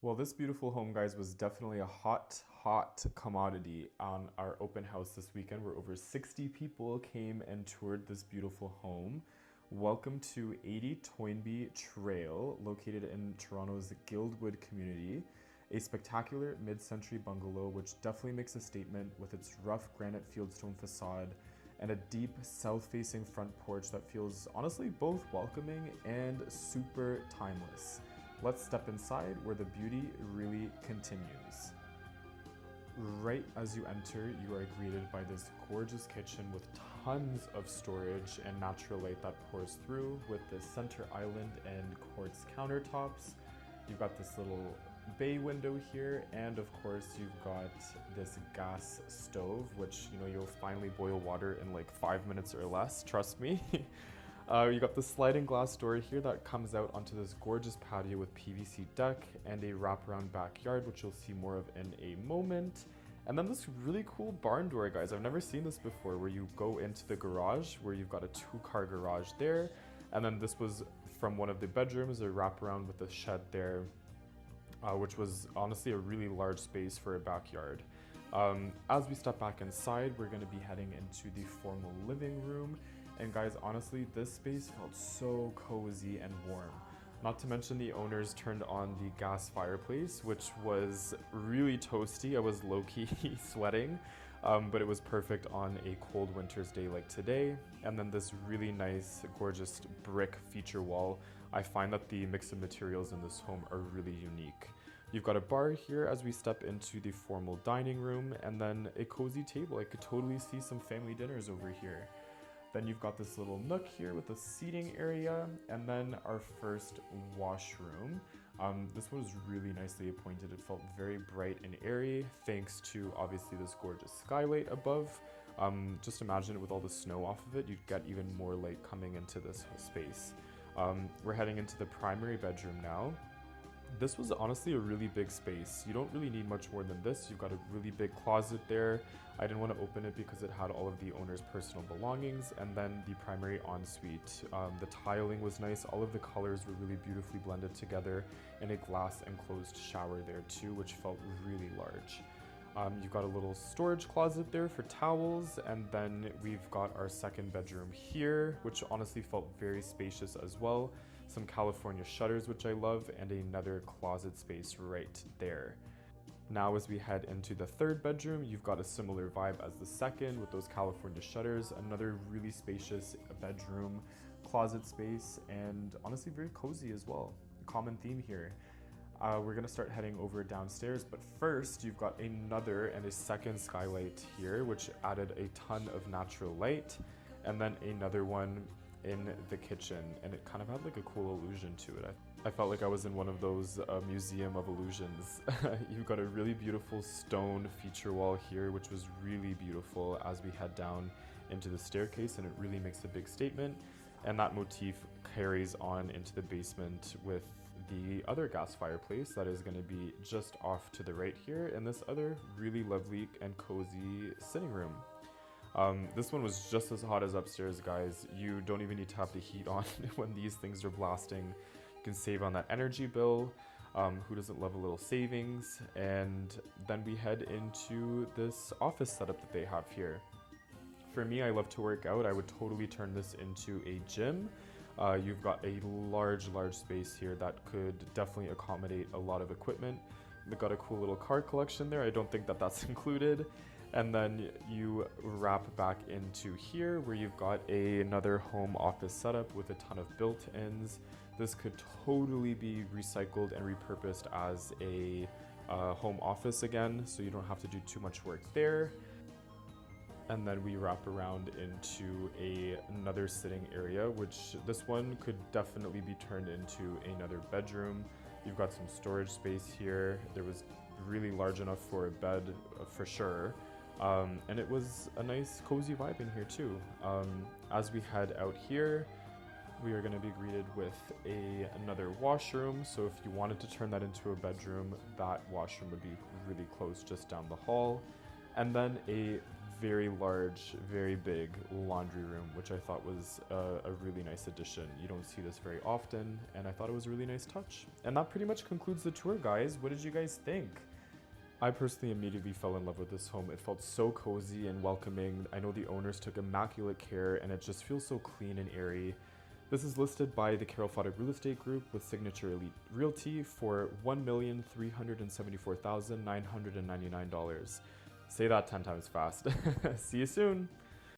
Well, this beautiful home, guys, was definitely a hot commodity on our open house this weekend, where over 60 people came and toured this beautiful home. Welcome to 80 Toynbee Trail, located in Toronto's Guildwood community. A spectacular mid-century bungalow, which definitely makes a statement with its rough granite fieldstone facade and a deep south-facing front porch that feels honestly both welcoming and super timeless. Let's step inside where the beauty really continues. Right as you enter, you are greeted by this gorgeous kitchen with tons of storage and natural light that pours through, with the center island and quartz countertops. You've got this little bay window here, and of course you've got this gas stove, which you'll finally boil water in like 5 minutes or less, trust me. You got the sliding glass door here that comes out onto this gorgeous patio with PVC deck and a wraparound backyard, which you'll see more of in a moment. And then this really cool barn door, guys. I've never seen this before, where you go into the garage, where you've got a 2-car garage there. And then this was from one of the bedrooms, a wraparound with a shed there, which was honestly a really large space for a backyard. As we step back inside, we're gonna be heading into the formal living room. And guys, honestly, this space felt so cozy and warm. Not to mention the owners turned on the gas fireplace, which was really toasty. I was low-key sweating, but it was perfect on a cold winter's day like today. And then this really nice, gorgeous brick feature wall. I find that the mix of materials in this home are really unique. You've got a bar here as we step into the formal dining room, and then a cozy table. I could totally see some family dinners over here. Then you've got this little nook here with a seating area, and then our first washroom. This one was really nicely appointed. It felt very bright and airy, thanks to obviously this gorgeous skylight above. Just imagine it with all the snow off of it, you'd get even more light coming into this whole space. We're heading into the primary bedroom now. This was honestly a really big space. You don't really need much more than this. You've got a really big closet there. I didn't want to open it because it had all of the owner's personal belongings, and then the primary ensuite. The tiling was nice. All of the colors were really beautifully blended together, and a glass enclosed shower there too, which felt really large. You've got a little storage closet there for towels, and then we've got our second bedroom here, which honestly felt very spacious as well. Some California shutters, which I love, and another closet space right there. Now as we head into the third bedroom, you've got a similar vibe as the second with those California shutters, another really spacious bedroom, closet space, and honestly very cozy as well. Common theme here. We're gonna start heading over downstairs, but first you've got another and a second skylight here, which added a ton of natural light, and then another one in the kitchen, and it kind of had like a cool illusion to it. I felt like I was in one of those museum of illusions. You've got a really beautiful stone feature wall here, which was really beautiful as we head down into the staircase, and it really makes a big statement. And that motif carries on into the basement with the other gas fireplace that is going to be just off to the right here, and this other really lovely and cozy sitting room. This one was just as hot as upstairs, guys. You don't even need to have the heat on when these things are blasting. You can save on that energy bill. Who doesn't love a little savings? And then we head into this office setup that they have here. For me, I love to work out. I would totally turn this into a gym. You've got a large space here that could definitely accommodate a lot of equipment. They've got a cool little car collection there. I don't think that that's included. And then you wrap back into here where you've got another home office setup with a ton of built-ins. This could totally be recycled and repurposed as a home office again, so you don't have to do too much work there. And then we wrap around into another sitting area, which this one could definitely be turned into another bedroom. You've got some storage space here. There was really large enough for a bed for sure. And it was a nice cozy vibe in here too. As we head out here, we are going to be greeted with another washroom. So if you wanted to turn that into a bedroom, that washroom would be really close just down the hall. And then a very large, very big laundry room, which I thought was a really nice addition. You don't see this very often, and I thought it was a really nice touch. And that pretty much concludes the tour, guys. What did you guys think? I personally immediately fell in love with this home. It felt so cozy and welcoming. I know the owners took immaculate care, and it just feels so clean and airy. This is listed by the Carol Foddick Real Estate Group with Signature Elite Realty for $1,374,999. Say that 10 times fast. See you soon.